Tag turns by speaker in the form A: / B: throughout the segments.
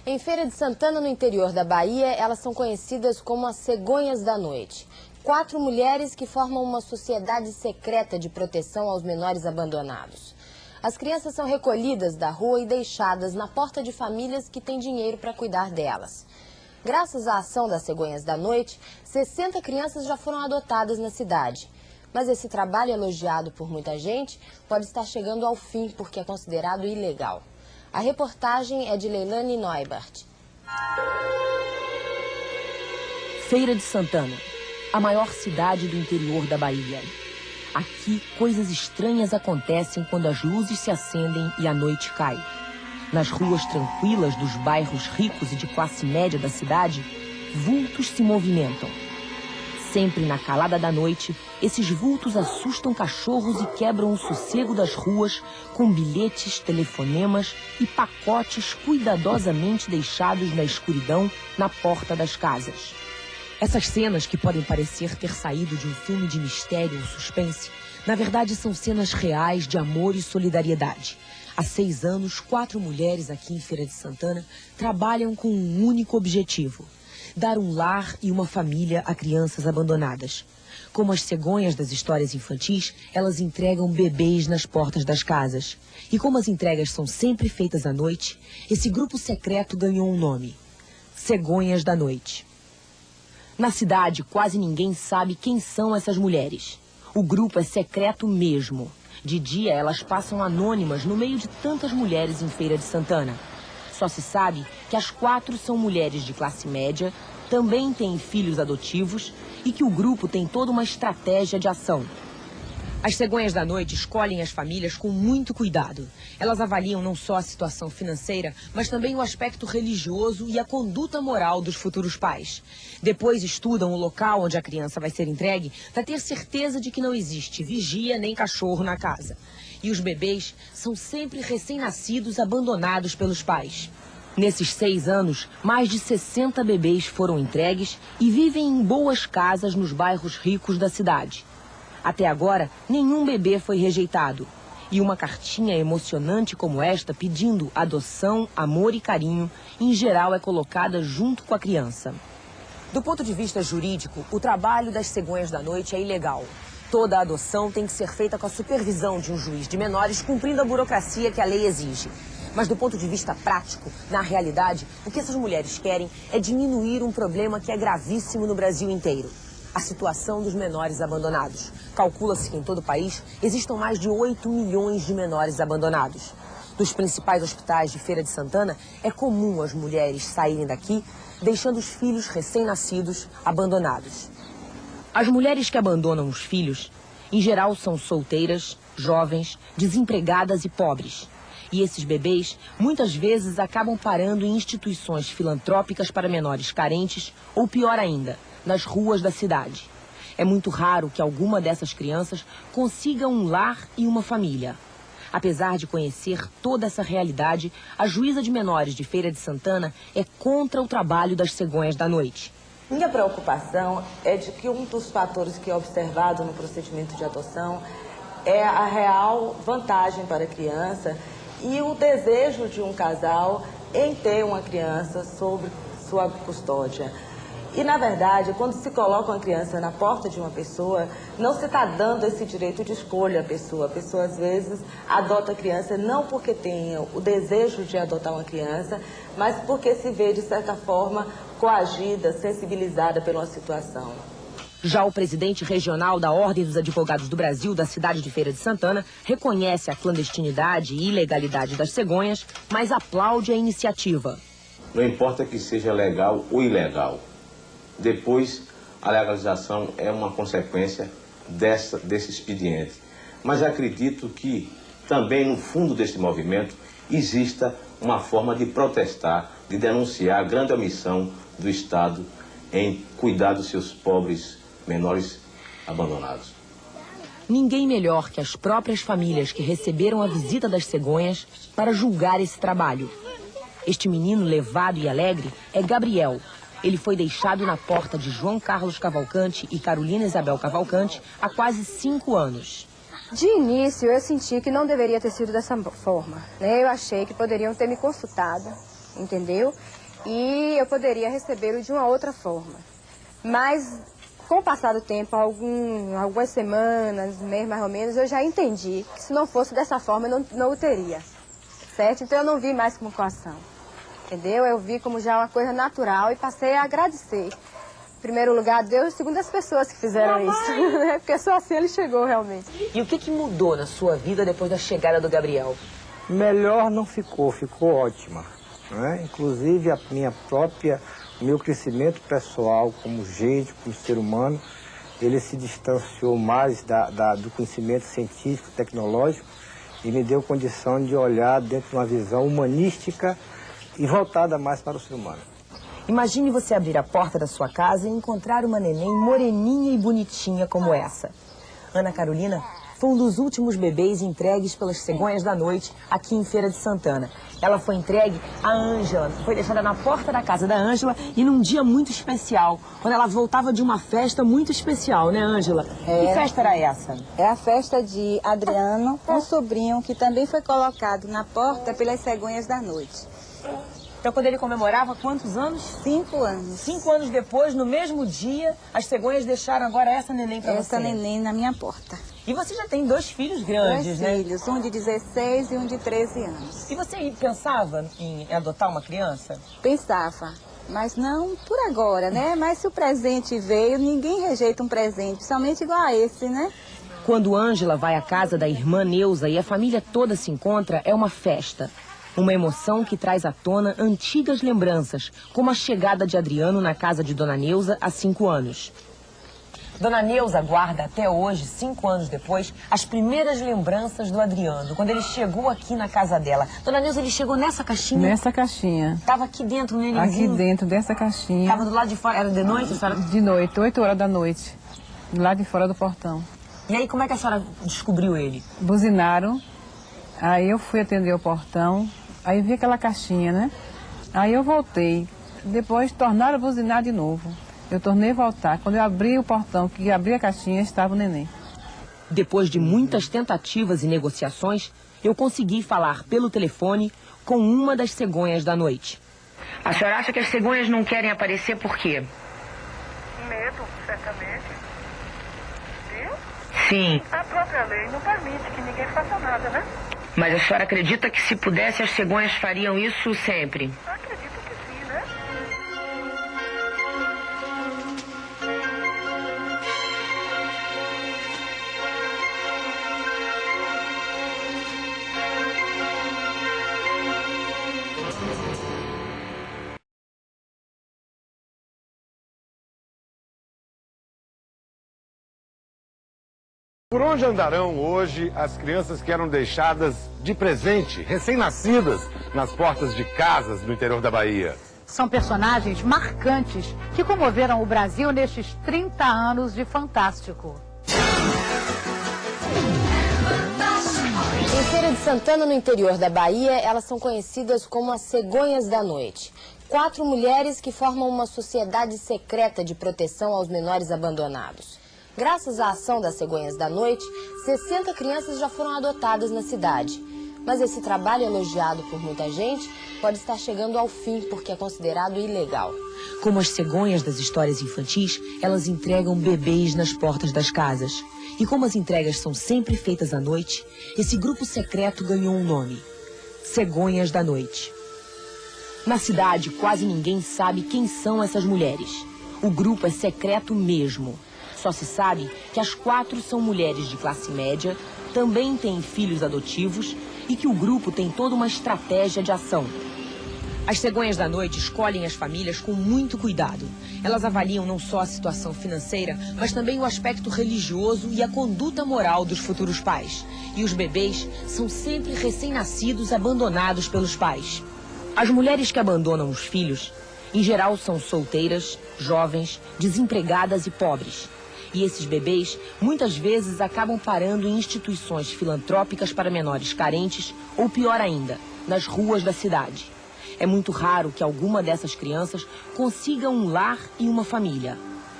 A: Em Feira de Santana, no interior da Bahia, elas são conhecidas como as cegonhas da noite. 4 mulheres que formam uma sociedade secreta de proteção aos menores abandonados. As crianças são recolhidas da rua e deixadas na porta de famílias que têm dinheiro para cuidar delas. Graças à ação das cegonhas da noite, 60 crianças já foram adotadas na cidade. Mas esse trabalho, elogiado por muita gente, pode estar chegando ao fim porque é considerado ilegal. A reportagem é de Leilane Neubert.
B: Feira de Santana, a maior cidade do interior da Bahia. Aqui, coisas estranhas acontecem quando as luzes se acendem e a noite cai. Nas ruas tranquilas dos bairros ricos e de classe média da cidade, vultos se movimentam. Sempre na calada da noite, esses vultos assustam cachorros e quebram o sossego das ruas com bilhetes, telefonemas e pacotes cuidadosamente deixados na escuridão na porta das casas. Essas cenas, que podem parecer ter saído de um filme de mistério ou suspense, na verdade são cenas reais de amor e solidariedade. Há 6 anos, 4 mulheres aqui em Feira de Santana trabalham com um único objetivo: dar um lar e uma família a crianças abandonadas. Como as cegonhas das histórias infantis, elas entregam bebês nas portas das casas. E como as entregas são sempre feitas à noite, esse grupo secreto ganhou um nome: Cegonhas da Noite. Na cidade, quase ninguém sabe quem são essas mulheres. O grupo é secreto mesmo. De dia, elas passam anônimas no meio de tantas mulheres em Feira de Santana. Só se sabe que as 4 são mulheres de classe média, também têm filhos adotivos e que o grupo tem toda uma estratégia de ação. As cegonhas da noite escolhem as famílias com muito cuidado. Elas avaliam não só a situação financeira, mas também o aspecto religioso e a conduta moral dos futuros pais. Depois estudam o local onde a criança vai ser entregue para ter certeza de que não existe vigia nem cachorro na casa. E os bebês são sempre recém-nascidos abandonados pelos pais. Nesses 6 anos, mais de 60 bebês foram entregues e vivem em boas casas nos bairros ricos da cidade. Até agora, nenhum bebê foi rejeitado. E uma cartinha emocionante como esta, pedindo adoção, amor e carinho, em geral é colocada junto com a criança. Do ponto de vista jurídico, o trabalho das cegonhas da noite é ilegal. Toda a adoção tem que ser feita com a supervisão de um juiz de menores, cumprindo a burocracia que a lei exige. Mas do ponto de vista prático, na realidade, o que essas mulheres querem é diminuir um problema que é gravíssimo no Brasil inteiro: a situação dos menores abandonados. Calcula-se que em todo o país existam mais de 8 milhões de menores abandonados. Dos principais hospitais de Feira de Santana, é comum as mulheres saírem daqui deixando os filhos recém-nascidos abandonados. As mulheres que abandonam os filhos, em geral, são solteiras, jovens, desempregadas e pobres. E esses bebês, muitas vezes, acabam parando em instituições filantrópicas para menores carentes ou, pior ainda, nas ruas da cidade. É muito raro que alguma dessas crianças consiga um lar e uma família. Apesar de conhecer toda essa realidade, a juíza de menores de Feira de Santana é contra o trabalho das cegonhas da noite.
C: Minha preocupação é de que um dos fatores que é observado no procedimento de adoção é a real vantagem para a criança e o desejo de um casal em ter uma criança sob sua custódia. E, na verdade, quando se coloca uma criança na porta de uma pessoa, não se está dando esse direito de escolha à pessoa. A pessoa, às vezes, adota a criança não porque tenha o desejo de adotar uma criança, mas porque se vê, de certa forma, coagida, sensibilizada pela situação.
B: Já o presidente regional da Ordem dos Advogados do Brasil, da cidade de Feira de Santana, reconhece a clandestinidade e ilegalidade das cegonhas, mas aplaude a iniciativa.
D: Não importa que seja legal ou ilegal. Depois, a legalização é uma consequência desse expediente. Mas acredito que também no fundo desse movimento exista uma forma de protestar, de denunciar a grande omissão do Estado em cuidar dos seus pobres menores abandonados.
B: Ninguém melhor que as próprias famílias que receberam a visita das cegonhas para julgar esse trabalho. Este menino levado e alegre é Gabriel. Ele foi deixado na porta de João Carlos Cavalcante e Carolina Isabel Cavalcante há quase 5 anos.
E: De início, eu senti que não deveria ter sido dessa forma, né? Eu achei que poderiam ter me consultado entendeu? E eu poderia recebê-lo de uma outra forma. Mas, com o passar do tempo, algumas semanas, mês mais ou menos, eu já entendi que se não fosse dessa forma, eu não o teria, certo? Então eu não vi mais como coação, entendeu? Eu vi como já uma coisa natural e passei a agradecer. Em primeiro lugar, a Deus, segundo as pessoas que fizeram isso, né? Porque só assim ele chegou realmente.
B: E o que mudou na sua vida depois da chegada do Gabriel?
F: Melhor não ficou, ficou ótima, né? Inclusive o meu crescimento pessoal como gente, como ser humano, ele se distanciou mais do conhecimento científico, tecnológico e me deu condição de olhar dentro de uma visão humanística e voltada mais para o ser humano.
B: Imagine você abrir a porta da sua casa e encontrar uma neném moreninha e bonitinha como essa. Ana Carolina foi um dos últimos bebês entregues pelas Cegonhas da Noite aqui em Feira de Santana. Ela foi entregue à Ângela, foi deixada na porta da casa da Ângela e num dia muito especial, quando ela voltava de uma festa muito especial, né, Ângela? Que festa era essa?
G: É a festa de Adriano, um sobrinho que também foi colocado na porta pelas Cegonhas da Noite.
B: Então, quando ele comemorava quantos anos?
G: 5 anos.
B: 5 anos depois, no mesmo dia, as Cegonhas deixaram agora essa neném para você.
G: Essa neném na minha porta.
B: E você já tem 2 filhos grandes, né?
G: 2 filhos, um de 16 e um de 13 anos.
B: E você pensava em adotar uma criança?
G: Pensava, mas não por agora, né? Mas se o presente veio, ninguém rejeita um presente, principalmente igual a esse, né?
B: Quando Ângela vai à casa da irmã Neuza e a família toda se encontra, é uma festa. Uma emoção que traz à tona antigas lembranças, como a chegada de Adriano na casa de Dona Neuza há 5 anos. Dona Neuza guarda até hoje, 5 anos depois, as primeiras lembranças do Adriano, quando ele chegou aqui na casa dela. Dona Neuza, ele chegou nessa caixinha?
H: Nessa caixinha.
B: Estava aqui dentro, né, nenenzinho?
H: Aqui dentro dessa caixinha.
B: Estava do lado de fora, era de noite? A senhora...
H: De noite, 8 horas da noite, lá de fora do portão.
B: E aí, como é que a senhora descobriu ele?
H: Buzinaram, aí eu fui atender o portão, aí vi aquela caixinha, né? Aí eu voltei, depois tornaram a buzinar de novo. Eu tornei a voltar. Quando eu abri o portão, que abri a caixinha, estava o neném.
B: Depois de muitas tentativas e negociações, eu consegui falar pelo telefone com uma das cegonhas da noite. A senhora acha que as cegonhas não querem aparecer por quê?
I: Medo, certamente. Viu?
B: Sim.
I: A própria lei não permite que ninguém faça nada, né?
B: Mas a senhora acredita que se pudesse as cegonhas fariam isso sempre?
I: Acredito que sim, né?
J: Por onde andarão hoje as crianças que eram deixadas de presente, recém-nascidas, nas portas de casas do interior da Bahia?
K: São personagens marcantes que comoveram o Brasil nestes 30 anos de Fantástico.
A: Em Feira de Santana, no interior da Bahia, elas são conhecidas como as Cegonhas da Noite. 4 mulheres que formam uma sociedade secreta de proteção aos menores abandonados. Graças à ação das Cegonhas da Noite, 60 crianças já foram adotadas na cidade. Mas esse trabalho, elogiado por muita gente, pode estar chegando ao fim porque é considerado ilegal.
B: Como as cegonhas das histórias infantis, elas entregam bebês nas portas das casas. E como as entregas são sempre feitas à noite, esse grupo secreto ganhou um nome: Cegonhas da Noite. Na cidade, quase ninguém sabe quem são essas mulheres. O grupo é secreto mesmo. Só se sabe que as 4 são mulheres de classe média, também têm filhos adotivos e que o grupo tem toda uma estratégia de ação. As Cegonhas da Noite escolhem as famílias com muito cuidado. Elas avaliam não só a situação financeira, mas também o aspecto religioso e a conduta moral dos futuros pais. E os bebês são sempre recém-nascidos abandonados pelos pais. As mulheres que abandonam os filhos, em geral, são solteiras, jovens, desempregadas e pobres. E esses bebês, muitas vezes, acabam parando em instituições filantrópicas para menores carentes ou, pior ainda, nas ruas da cidade. É muito raro que alguma dessas crianças consiga um lar e uma família.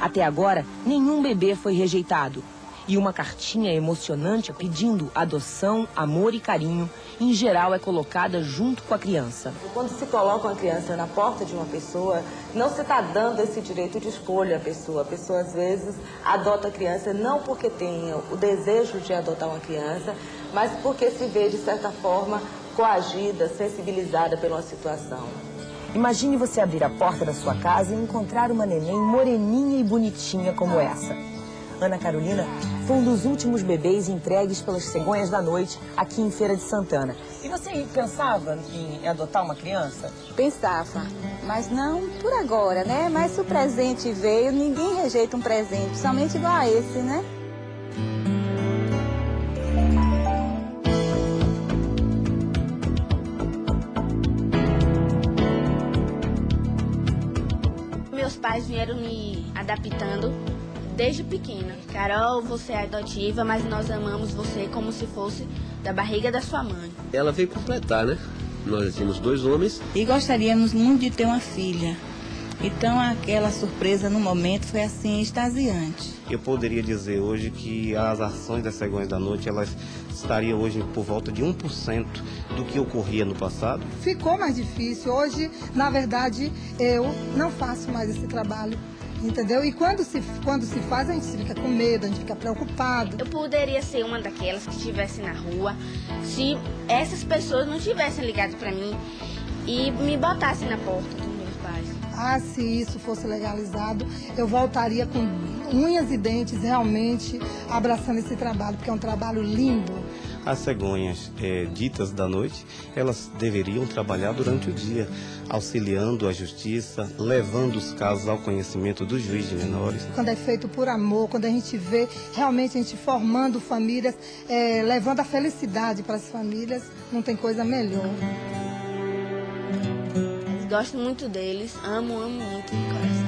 B: Até agora, nenhum bebê foi rejeitado. e uma cartinha emocionante pedindo adoção, amor e carinho, em geral é colocada junto com a criança.
C: Quando se coloca uma criança na porta de uma pessoa, não se está dando esse direito de escolha à pessoa. A pessoa, às vezes, adota a criança não porque tenha o desejo de adotar uma criança, mas porque se vê, de certa forma, coagida, sensibilizada pela situação.
B: Imagine você abrir a porta da sua casa e encontrar uma neném moreninha e bonitinha como essa. Ana Carolina foi um dos últimos bebês entregues pelas cegonhas da noite aqui em Feira de Santana. E você pensava em adotar uma criança?
G: Pensava, mas não por agora, né? Mas se o presente veio, ninguém rejeita um presente, principalmente igual a esse, né?
L: Meus pais vieram me adaptando desde pequena. Carol, você é adotiva, mas nós amamos você como se fosse da barriga da sua mãe.
M: Ela veio completar, né? Nós tínhamos 2 homens.
N: E gostaríamos muito de ter uma filha. Então aquela surpresa no momento foi assim extasiante.
M: Eu poderia dizer hoje que as ações das cegonhas da noite, elas estariam hoje por volta de 1% do que ocorria no passado.
O: Ficou mais difícil. Hoje, na verdade, eu não faço mais esse trabalho. Entendeu? E quando se faz, a gente fica com medo, a gente fica preocupado.
L: Eu poderia ser uma daquelas que estivesse na rua se essas pessoas não tivessem ligado para mim e me botassem na porta dos meus pais.
O: Ah, se isso fosse legalizado, eu voltaria com unhas e dentes realmente abraçando esse trabalho, porque é um trabalho lindo.
M: As cegonhas ditas da noite, elas deveriam trabalhar durante o dia, auxiliando a justiça, levando os casos ao conhecimento do juiz de menores.
O: Quando é feito por amor, quando a gente vê realmente a gente formando famílias, levando a felicidade para as famílias, não tem coisa melhor.
L: Gosto muito deles, amo muito de coração.